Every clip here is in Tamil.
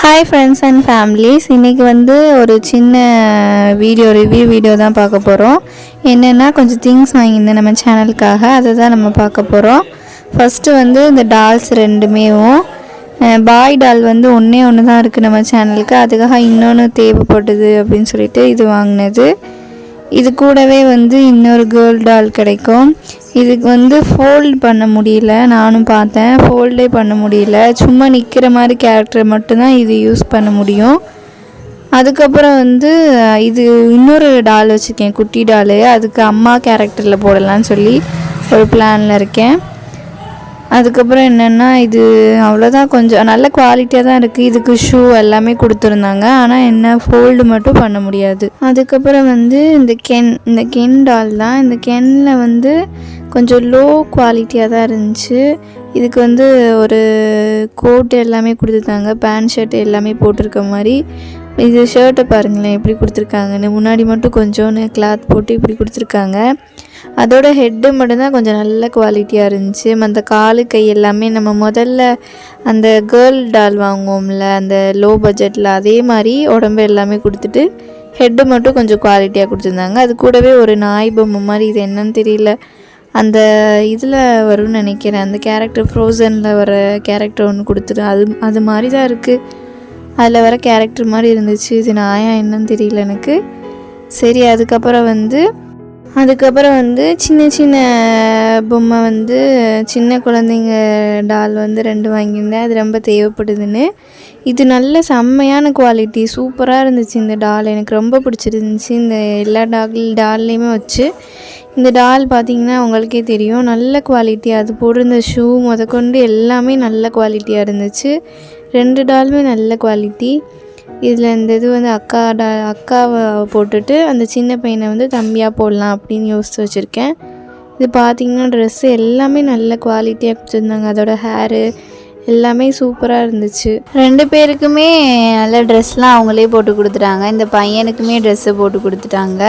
ஹாய் ஃப்ரெண்ட்ஸ் அண்ட் ஃபேமிலிஸ், இன்றைக்கி வந்து ஒரு சின்ன ரிவ்யூ வீடியோ தான் பார்க்க போகிறோம். என்னென்னா கொஞ்சம் திங்ஸ் வாங்கியிருந்தேன் நம்ம சேனலுக்காக, அதை தான் நம்ம பார்க்க போகிறோம். ஃபஸ்ட்டு வந்து இந்த டால்ஸ் ரெண்டுமேவும் பாய் டால் வந்து ஒன்று தான் இருக்குது நம்ம சேனலுக்கு. அதுக்காக இன்னொன்று தேவைப்பட்டது அப்படின்னு சொல்லிட்டு இது வாங்கினது. இது கூடவே வந்து இன்னொரு கேர்ள் டால் கிடைக்கும். இதுக்கு வந்து ஃபோல்ட் பண்ண முடியல, நானும் பார்த்தேன், ஃபோல்டே பண்ண முடியல. சும்மா நிற்கிற மாதிரி கேரக்டர் மட்டும்தான் இது யூஸ் பண்ண முடியும். அதுக்கப்புறம் வந்து இது இன்னொரு டால் வச்சுருக்கேன், குட்டி டால். அதுக்கு அம்மா கேரக்டரில் போடலான்னு சொல்லி ஒரு பிளானில் இருக்கேன். அதுக்கப்புறம் என்னென்னா இது அவ்வளோதான், கொஞ்சம் நல்ல குவாலிட்டியாக தான் இருக்குது. இதுக்கு ஷூ எல்லாமே கொடுத்துருந்தாங்க, ஆனால் என்ன ஃபோல்டு மட்டும் பண்ண முடியாது. அதுக்கப்புறம் வந்து இந்த கென் டால் தான். இந்த கென்னில் வந்து கொஞ்சம் லோ குவாலிட்டியாக தான் இருந்துச்சு. இதுக்கு வந்து ஒரு கோட் எல்லாமே கொடுத்துருந்தாங்க, பேண்ட் ஷர்ட் எல்லாமே போட்டிருக்க மாதிரி. இது ஷர்ட்டை பாருங்களேன் எப்படி கொடுத்துருக்காங்கன்னு. முன்னாடி மட்டும் கொஞ்சோன்னு கிளாத் போட்டு இப்படி கொடுத்துருக்காங்க. அதோட ஹெட்டு மட்டும்தான் கொஞ்சம் நல்ல குவாலிட்டியாக இருந்துச்சு. மற்ற காலு கை எல்லாமே நம்ம முதல்ல அந்த கேர்ள் டால் வாங்குவோம்ல அந்த லோ பட்ஜெட்டில், அதே மாதிரி உடம்பு எல்லாமே கொடுத்துட்டு ஹெட்டு மட்டும் கொஞ்சம் குவாலிட்டியாக கொடுத்துருந்தாங்க. அது கூடவே ஒரு நாய் பொம்மை மாதிரி, இது என்னன்னு தெரியல, அந்த இதில் வரும்னு நினைக்கிறேன், அந்த கேரக்டர் ஃப்ரோசனில் வர கேரக்டர் ஒன்று கொடுத்துட்டு அது மாதிரி தான் இருக்குது. அதில் வர கேரக்டர் மாதிரி இருந்துச்சு. இது நாயா என்னன்னு தெரியல எனக்கு. சரி, அதுக்கப்புறம் வந்து சின்ன சின்ன பொம்மை வந்து சின்ன குழந்தைங்க டால் வந்து 2 வாங்கியிருந்தேன். அது ரொம்ப தேவைப்படுதுன்னு. இது நல்ல செம்மையான குவாலிட்டி, சூப்பராக இருந்துச்சு. இந்த டால் எனக்கு ரொம்ப பிடிச்சிருந்துச்சி. இந்த எல்லா டால்லையுமே வச்சு இந்த டால் பார்த்திங்கன்னா உங்களுக்கே தெரியும், நல்ல குவாலிட்டி. அது போட்டிருந்த ஷூ முதற்கொண்டு எல்லாமே நல்ல குவாலிட்டியாக இருந்துச்சு. 2 டாலுமே நல்ல குவாலிட்டி. இதில் இந்த இது வந்து அக்காவை போட்டுட்டு அந்த சின்ன பையனை வந்து தம்பியாக போடலாம் அப்படின்னு யோசித்து வச்சுருக்கேன். இது பார்த்திங்கன்னா ட்ரெஸ்ஸு எல்லாமே நல்ல குவாலிட்டியாக கொடுத்துருந்தாங்க. அதோட ஹேரு எல்லாமே சூப்பராக இருந்துச்சு. 2 பேருக்குமே நல்ல ட்ரெஸ்லாம் அவங்களே போட்டு கொடுத்துட்டாங்க. இந்த பையனுக்குமே ட்ரெஸ்ஸு போட்டு கொடுத்துட்டாங்க.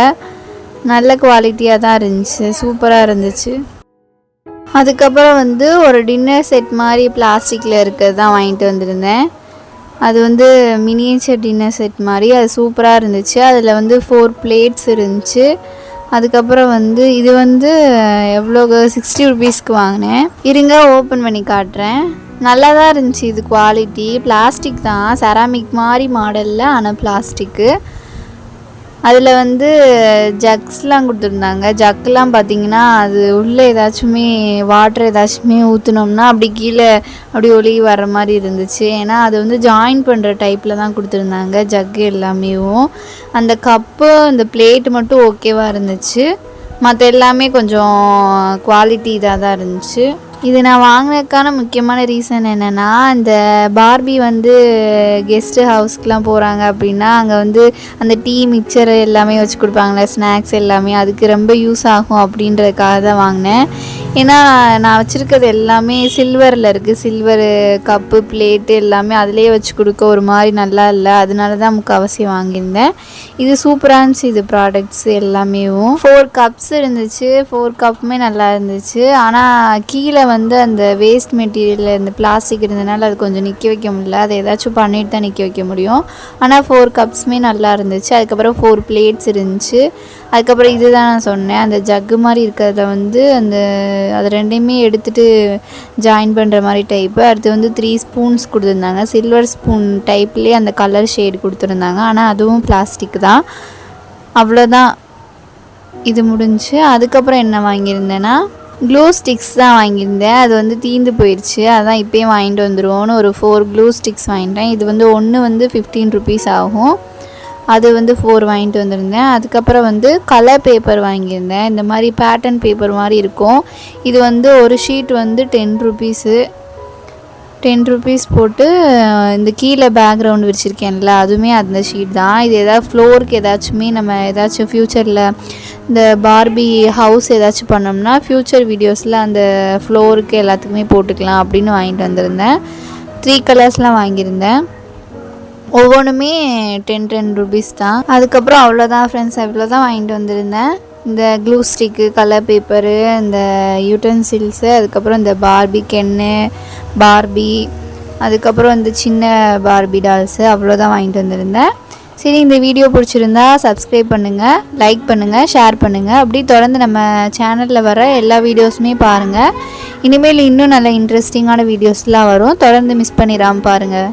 நல்ல குவாலிட்டியாக தான் இருந்துச்சு, சூப்பராக இருந்துச்சு. அதுக்கப்புறம் வந்து ஒரு டின்னர் செட் மாதிரி பிளாஸ்டிக்கில் இருக்கிறது தான் வாங்கிட்டு வந்திருந்தேன். அது வந்து மினியேச்சர் டின்னர் செட் மாதிரி, அது சூப்பராக இருந்துச்சு. அதில் வந்து 4 பிளேட்ஸ் இருந்துச்சு. அதுக்கப்புறம் வந்து இது வந்து எவ்வளோ 60 ருபீஸ்க்கு வாங்கினேன். இருங்க ஓப்பன் பண்ணி காட்டுறேன். நல்லா தான் இருந்துச்சு. இது குவாலிட்டி பிளாஸ்டிக் தான், செராமிக் மாதிரி மாடலில், ஆனால் பிளாஸ்டிக்கு. அதில் வந்து ஜக்ஸ்லாம் கொடுத்துருந்தாங்க. ஜக்கெலாம் பார்த்திங்கன்னா அது உள்ளே ஏதாச்சுமே வாட்டர் ஏதாச்சுமே ஊற்றினோம்னா அப்படி கீழே அப்படி ஒழுகி வர்ற மாதிரி இருந்துச்சு. ஏன்னா அது வந்து ஜாயின் பண்ணுற டைப்பில் தான் கொடுத்துருந்தாங்க ஜக்கு எல்லாமேவும். அந்த கப்பு அந்த பிளேட்டு மட்டும் ஓகேவாக இருந்துச்சு. மற்ற எல்லாமே கொஞ்சம் குவாலிட்டி இதாக தான் இருந்துச்சு. இது நான் வாங்கினதுக்கான முக்கியமான ரீசன் என்னென்னா, இந்த பார்பி வந்து கெஸ்ட்டு ஹவுஸ்க்கெலாம் போகிறாங்க அப்படின்னா அங்கே வந்து அந்த டீ மிக்சர் எல்லாமே வச்சு கொடுப்பாங்களே, ஸ்நாக்ஸ் எல்லாமே, அதுக்கு ரொம்ப யூஸ் ஆகும் அப்படின்றதுக்காக தான் வாங்கினேன். ஏன்னா நான் வச்சுருக்கிறது எல்லாமே சில்வரில் இருக்குது. சில்வரு கப்பு பிளேட்டு எல்லாமே அதிலே வச்சு கொடுக்க ஒரு மாதிரி நல்லா இல்லை. அதனால தான் முக்கால்வாசி வாங்கியிருந்தேன். இது சூப்பராக இருந்துச்சு. இது ப்ராடக்ட்ஸ் எல்லாமேவும் 4 கப்ஸ் இருந்துச்சு. 4 கப்புமே நல்லா இருந்துச்சு. ஆனால் கீழே வந்து அந்த வேஸ்ட் மெட்டீரியல் இந்த பிளாஸ்டிக் இருந்ததுனால அது கொஞ்சம் நிற்க வைக்க முடியல. அதை ஏதாச்சும் பண்ணிட்டு தான் நிற்க வைக்க முடியும். ஆனால் 4 கப்ஸுமே நல்லா இருந்துச்சு. அதுக்கப்புறம் 4 பிளேட்ஸ் இருந்துச்சு. அதுக்கப்புறம் இது தான் நான் சொன்னேன், அந்த ஜக்கு மாதிரி இருக்கிறத வந்து அது 2யுமே எடுத்துகிட்டு ஜாயின் பண்ணுற மாதிரி டைப்பு. அடுத்து வந்து 3 ஸ்பூன்ஸ் கொடுத்துருந்தாங்க. சில்வர் ஸ்பூன் டைப்லேயே அந்த கலர் ஷேடு கொடுத்துருந்தாங்க. ஆனால் அதுவும் பிளாஸ்டிக் தான். அவ்வளோதான், இது முடிஞ்சு. அதுக்கப்புறம் என்ன வாங்கியிருந்தேன்னா க்ளூ ஸ்டிக்ஸ் தான் வாங்கியிருந்தேன். அது வந்து தீந்து போயிடுச்சு. அதான் இப்போயே வாங்கிட்டு வந்துடுவோன்னு ஒரு 4 க்ளூ ஸ்டிக்ஸ் வாங்கிட்டேன். இது வந்து ஒன்று வந்து 15 ருபீஸ் ஆகும். அது வந்து 4 வாங்கிட்டு வந்திருந்தேன். அதுக்கப்புறம் வந்து கலர் பேப்பர் வாங்கியிருந்தேன். இந்த மாதிரி பேட்டர்ன் பேப்பர் மாதிரி இருக்கும். இது வந்து ஒரு ஷீட் வந்து 10 ருபீஸ் போட்டு இந்த கீழே பேக்ரவுண்ட் வச்சுருக்கேன்ல, அதுவுமே அந்த ஷீட் தான். இது எதாவது ஃப்ளோருக்கு ஏதாச்சுமே நம்ம ஏதாச்சும் ஃப்யூச்சரில் இந்த பார்பி ஹவுஸ் ஏதாச்சும் பண்ணோம்னா ஃப்யூச்சர் வீடியோஸில் அந்த ஃப்ளோருக்கு எல்லாத்துக்குமே போட்டுக்கலாம் அப்படின்னு வாங்கிட்டு வந்திருந்தேன். 3 கலர்ஸ்லாம் வாங்கியிருந்தேன். ஒவ்வொன்றுமே 10 ருபீஸ் தான். அதுக்கப்புறம் அவ்வளோதான் ஃப்ரெண்ட்ஸ், அவ்வளோதான் வாங்கிட்டு வந்திருந்தேன். இந்த க்ளூ ஸ்டிக்கு, கலர் பேப்பரு, இந்த யூட்டன்சில்ஸு, அதுக்கப்புறம் இந்த பார்பி கென்னு, பார்பி, அதுக்கப்புறம் இந்த சின்ன பார்பி டால்ஸு அவ்வளோதான் வாங்கிட்டு வந்திருந்தேன். சரி, இந்த வீடியோ பிடிச்சிருந்தா சப்ஸ்கிரைப் பண்ணுங்கள், லைக் பண்ணுங்கள், ஷேர் பண்ணுங்கள். அப்படி தொடர்ந்து நம்ம சேனலில் வர எல்லா வீடியோஸுமே பாருங்கள். இனிமேல் இன்னும் நல்ல இன்ட்ரெஸ்டிங்கான வீடியோஸ்லாம் வரும். தொடர்ந்து மிஸ் பண்ணிடாமல் பாருங்கள்.